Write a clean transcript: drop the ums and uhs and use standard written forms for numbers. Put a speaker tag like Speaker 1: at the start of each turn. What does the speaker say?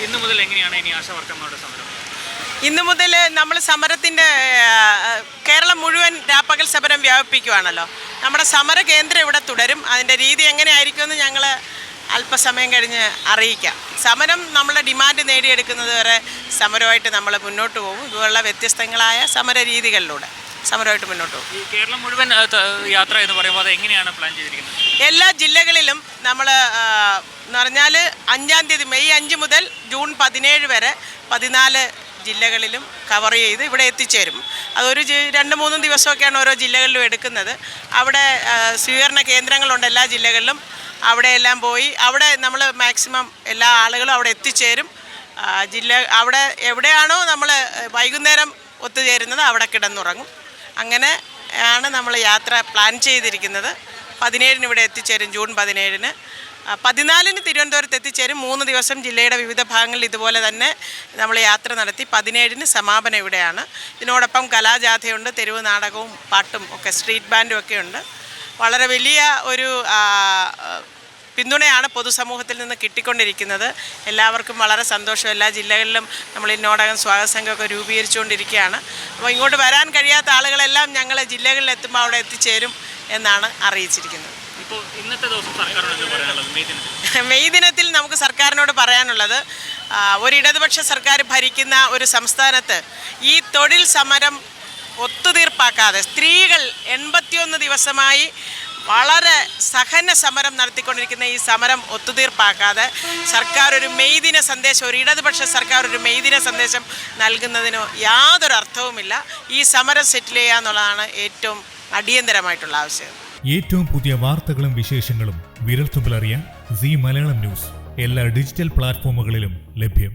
Speaker 1: ഇന്നു മുതൽ എങ്ങനെയാണ് ഇനി ആശാവർക്കർമാരുടെ സമരം?
Speaker 2: ഇന്നു മുതൽ നമ്മൾ സമരത്തിൻ്റെ കേരളം മുഴുവൻ രാപ്പകൽ സമരം വ്യാപിപ്പിക്കുകയാണല്ലോ. നമ്മുടെ സമര കേന്ദ്രം ഇവിടെ തുടരും. അതിൻ്റെ രീതി എങ്ങനെയായിരിക്കുമെന്ന് ഞങ്ങൾ അല്പസമയം കഴിഞ്ഞ് അറിയിക്കാം. സമരം നമ്മളെ ഡിമാൻഡ് നേടിയെടുക്കുന്നത് വരെ സമരമായിട്ട് നമ്മൾ മുന്നോട്ട് പോകും. ഇതുപോലുള്ള വ്യത്യസ്തങ്ങളായ സമര രീതികളിലൂടെ സമരമായിട്ട് മുന്നോട്ട് പോകും.
Speaker 1: ഈ കേരളം മുഴുവൻ യാത്ര എന്ന് പറയുമ്പോൾ അത് എങ്ങനെയാണ് പ്ലാൻ ചെയ്തിരിക്കുന്നത്?
Speaker 2: എല്ലാ ജില്ലകളിലും നമ്മൾ എന്ന് പറഞ്ഞാൽ 5-ാം തീയതി മെയ് 5 മുതൽ ജൂൺ 17 വരെ 14 ജില്ലകളിലും കവർ ചെയ്ത് ഇവിടെ എത്തിച്ചേരും. അതൊരു 2-3 ദിവസമൊക്കെയാണ് ഓരോ ജില്ലകളിലും എടുക്കുന്നത്. അവിടെ സ്വീകരണ കേന്ദ്രങ്ങളുണ്ട് എല്ലാ ജില്ലകളിലും. അവിടെയെല്ലാം പോയി അവിടെ നമ്മൾ മാക്സിമം എല്ലാ ആളുകളും അവിടെ എത്തിച്ചേരും. അവിടെ എവിടെയാണോ നമ്മൾ വൈകുന്നേരം ഒത്തുചേരുന്നത് അവിടെ കിടന്നുറങ്ങും. അങ്ങനെയാണ് നമ്മൾ യാത്ര പ്ലാൻ ചെയ്തിരിക്കുന്നത്. 17-ന് ഇവിടെ എത്തിച്ചേരും, ജൂൺ 17-ന്. 14-ന് തിരുവനന്തപുരത്ത് എത്തിച്ചേരും. 3 ദിവസം ജില്ലയുടെ വിവിധ ഭാഗങ്ങളിൽ ഇതുപോലെ തന്നെ നമ്മൾ യാത്ര നടത്തി 17-ന് സമാപനം ഇവിടെയാണ്. ഇതിനോടൊപ്പം കലാജാഥയുണ്ട്, തെരുവ് നാടകവും പാട്ടും ഒക്കെ, സ്ട്രീറ്റ് ബാൻഡും ഒക്കെ ഉണ്ട്. വളരെ വലിയ ഒരു പിന്തുണയാണ് പൊതുസമൂഹത്തിൽ നിന്ന് കിട്ടിക്കൊണ്ടിരിക്കുന്നത്. എല്ലാവർക്കും വളരെ സന്തോഷം. എല്ലാ ജില്ലകളിലും നമ്മൾ ഇതിനോടകം സ്വാഗത സംഘമൊക്കെ രൂപീകരിച്ചുകൊണ്ടിരിക്കുകയാണ്. അപ്പോൾ ഇങ്ങോട്ട് വരാൻ കഴിയാത്ത ആളുകളെല്ലാം ഞങ്ങൾ ജില്ലകളിൽ എത്തുമ്പോൾ അവിടെ എത്തിച്ചേരും എന്നാണ് അറിയിച്ചിരിക്കുന്നത്.
Speaker 1: ഇപ്പോൾ ഇന്നത്തെ ദിവസം സർക്കാരിനോട് പറയാനുള്ളത്
Speaker 2: മെയ് ദിനത്തിൽ നമുക്ക് സർക്കാരിനോട് പറയാനുള്ളത്, ഒരു ഇടതുപക്ഷ സർക്കാർ ഭരിക്കുന്ന ഒരു സംസ്ഥാനത്ത് ഈ തൊഴിൽ സമരം ഒത്തുതീർപ്പാക്കാതെ സ്ത്രീകൾ 81 ദിവസമായി വളരെ സഹന സമരം നടത്തിക്കൊണ്ടിരിക്കുന്ന ഈ സമരം ഒത്തുതീർപ്പാക്കാതെ സർക്കാർ ഒരു മെയ് ദിന സന്ദേശം, ഒരു ഇടതുപക്ഷ സർക്കാർ ഒരു മെയ് ദിന സന്ദേശം നൽകുന്നതിനോ യാതൊരു അർത്ഥവുമില്ല. ഈ സമരം സെറ്റിൽ ചെയ്യുക എന്നുള്ളതാണ് ഏറ്റവും അടിയന്തരമായിട്ടുള്ള ആവശ്യം.
Speaker 3: ഏറ്റവും പുതിയ വാർത്തകളും വിശേഷങ്ങളും വിരൽത്തുമ്പിലറിയാൻ സീ മലയാളം ന്യൂസ് എല്ലാ ഡിജിറ്റൽ പ്ലാറ്റ്ഫോമുകളിലും ലഭ്യം.